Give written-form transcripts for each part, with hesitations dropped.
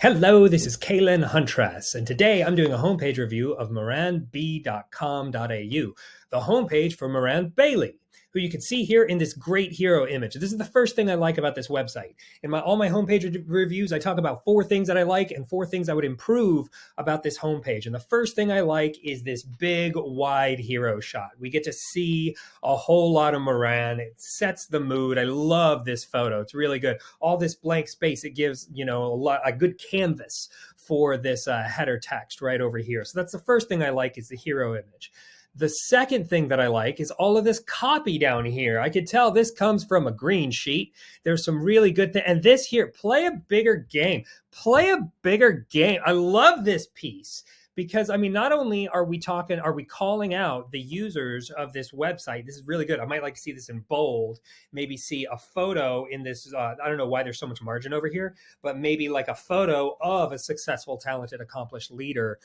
Hello, this is Caelan Huntress, and today I'm doing a homepage review of moranb.com.au, the homepage for Moran Bailey, who you can see here in this great hero image. This is the first thing I like about this website. In all my homepage reviews, I talk about 4 things that I like and 4 things I would improve about this homepage. And the first thing I like is this big, wide hero shot. We get to see a whole lot of Moran. It sets the mood. I love this photo. It's really good. All this blank space, it gives, a good canvas for this header text right over here. So that's the first thing I like, is the hero image. The second thing that I like is all of this copy down here. I could tell this comes from a green sheet. There's some really good things. And this here, play a bigger game. Play a bigger game. I love this piece. Because, not only are we calling out the users of this website. This is really good. I might like to see this in bold, maybe see a photo in this. I don't know why there's so much margin over here, but maybe like a photo of a successful, talented, accomplished leader.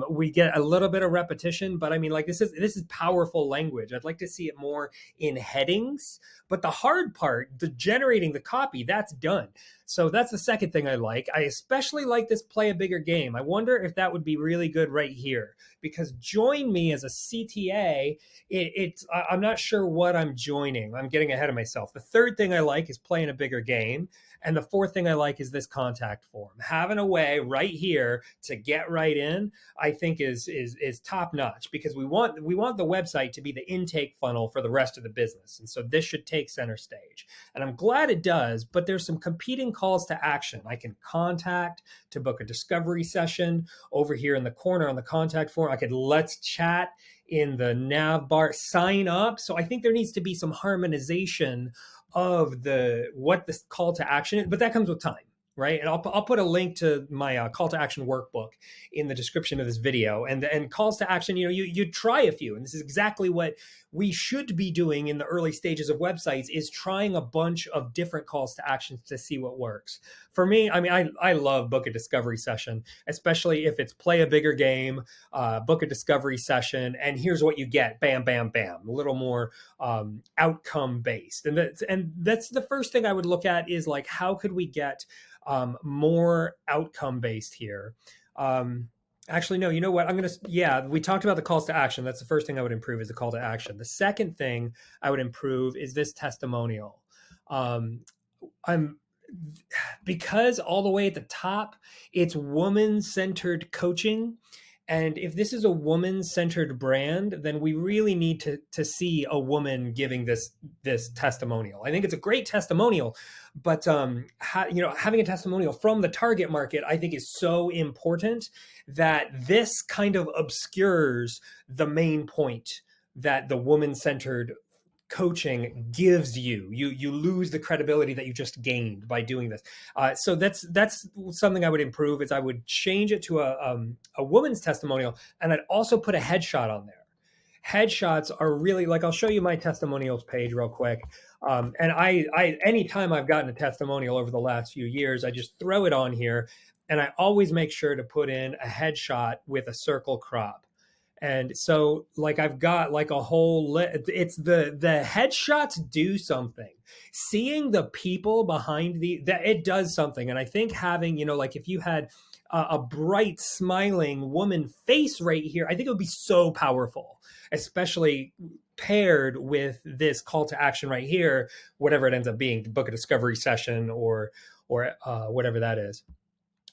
We get a little bit of repetition, but this is powerful language. I'd like to see it more in headings, but the hard part, the generating the copy, that's done. So that's the second thing I like. I especially like this play a bigger game. I wonder if that would be really good right here, because join me as a CTA. I'm not sure what I'm joining. I'm getting ahead of myself. The third thing I like is playing a bigger game. And the fourth thing I like is this contact form. Having a way right here to get right in, I think is top notch, because we want the website to be the intake funnel for the rest of the business. And so this should take center stage. And I'm glad it does, but there's some competing calls to action. I can contact to book a discovery session. Over here in the corner on the contact form, I could let's chat in the nav bar, sign up. So I think there needs to be some harmonization of what the call to action is, but that comes with time, right? And I'll put a link to my call to action workbook in the description of this video. And calls to action, you try a few, and this is exactly what we should be doing in the early stages of websites, is trying a bunch of different calls to actions to see what works. For me, I love book a discovery session, especially if it's play a bigger game, book a discovery session, and here's what you get, bam, bam, bam, a little more outcome based. And that's the first thing I would look at, is like, how could we get more outcome based here? Actually, no, you know what? We talked about the calls to action. That's the first thing I would improve, is the call to action. The second thing I would improve is this testimonial. Because all the way at the top, it's woman-centered coaching. And if this is a woman-centered brand, then we really need to see a woman giving this testimonial. I think it's a great testimonial, but having a testimonial from the target market, I think, is so important that this kind of obscures the main point that the woman-centered coaching gives you. You lose the credibility that you just gained by doing this. So that's something I would improve, is I would change it to a woman's testimonial, and I'd also put a headshot on there. Headshots are really, like, I'll show you my testimonials page real quick. And I anytime I've gotten a testimonial over the last few years, I just throw it on here, and I always make sure to put in a headshot with a circle crop. And so, like, I've got like a whole it's the headshots do something. Seeing the people behind that, it does something. And I think having, like, if you had a bright smiling woman face right here, I think it would be so powerful, especially paired with this call to action right here, whatever it ends up being, book a discovery session or whatever that is.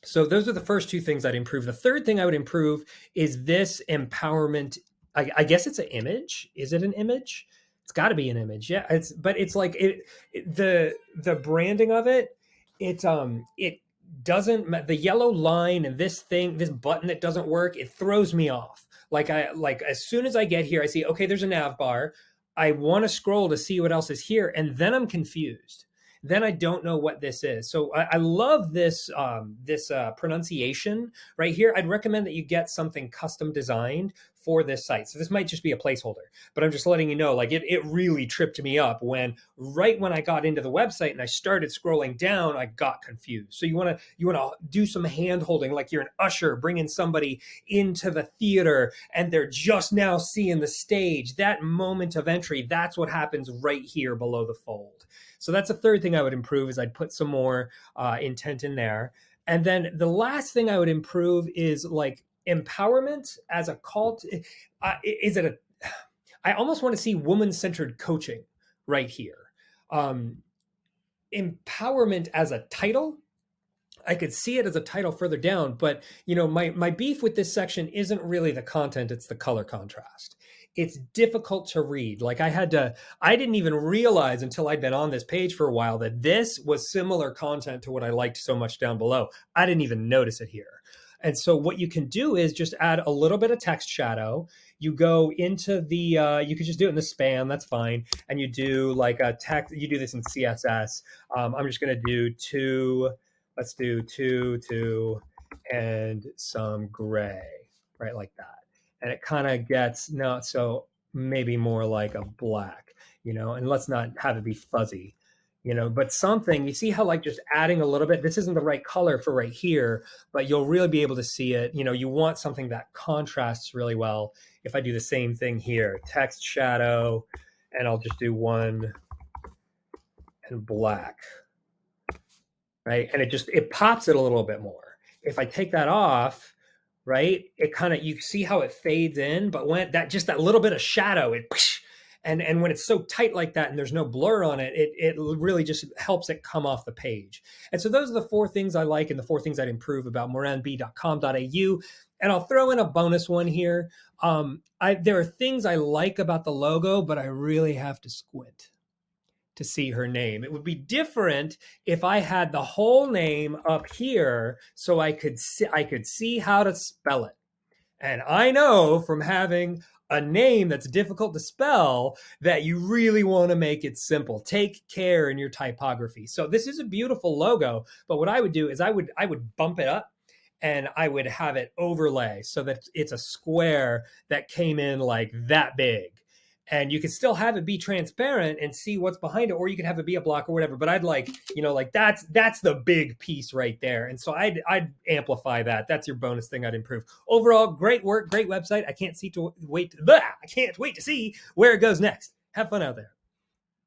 So those are the first 2 things I'd improve. The third thing I would improve is this empowerment. I guess it's an image. Is it an image? It's got to be an image. Yeah. But it's like the branding of it. It doesn't, the yellow line and this button that doesn't work, it throws me off. Like as soon as I get here, I see, okay, there's a nav bar. I want to scroll to see what else is here, and then I'm confused. Then I don't know what this is. So I love this pronunciation right here. I'd recommend that you get something custom designed for this site. So this might just be a placeholder, but I'm just letting you know, like, it really tripped me up right when I got into the website and I started scrolling down, I got confused. So you want to do some hand holding, like you're an usher bringing somebody into the theater and they're just now seeing the stage. That moment of entry, that's what happens right here below the fold. So that's the third thing I would improve, is I'd put some more intent in there. And then the last thing I would improve is like empowerment as a call to, is it a, I almost want to see woman-centered coaching right here. Um, Empowerment as a title, I could see it as a title further down, but my beef with this section isn't really the content, it's the color contrast. It's difficult to read. Like I didn't even realize until I'd been on this page for a while that this was similar content to what I liked so much down below. I didn't even notice it here. And so what you can do is just add a little bit of text shadow. You go into the, you could just do it in the span, that's fine. And you do like a text, you do this in CSS. I'm just gonna do let's do 2, and some gray, right? Like that. And it kind of gets, no, so maybe more like a black, and let's not have it be fuzzy, but something, you see how like just adding a little bit, this isn't the right color for right here, but you'll really be able to see it. You want something that contrasts really well. If I do the same thing here, text shadow, and I'll just do 1 and black, right? And it pops it a little bit more. If I take that off, right, it kind of, you see how it fades in, but when that little bit of shadow, and when it's so tight like that and there's no blur on it, it really just helps it come off the page. And so those are the 4 things I like and the 4 things I'd improve about moranb.com.au. And I'll throw in a bonus one here. There are things I like about the logo, but I really have to squint to see her name. It would be different if I had the whole name up here so I could see how to spell it. And I know from having a name that's difficult to spell that you really want to make it simple. Take care in your typography. So this is a beautiful logo, but what I would do is I would bump it up and I would have it overlay so that it's a square that came in like that big. And you can still have it be transparent and see what's behind it, or you can have it be a block or whatever. But I'd like, like that's the big piece right there. And so I'd amplify that. That's your bonus thing I'd improve. Overall, great work, great website. I can't wait to see where it goes next. Have fun out there.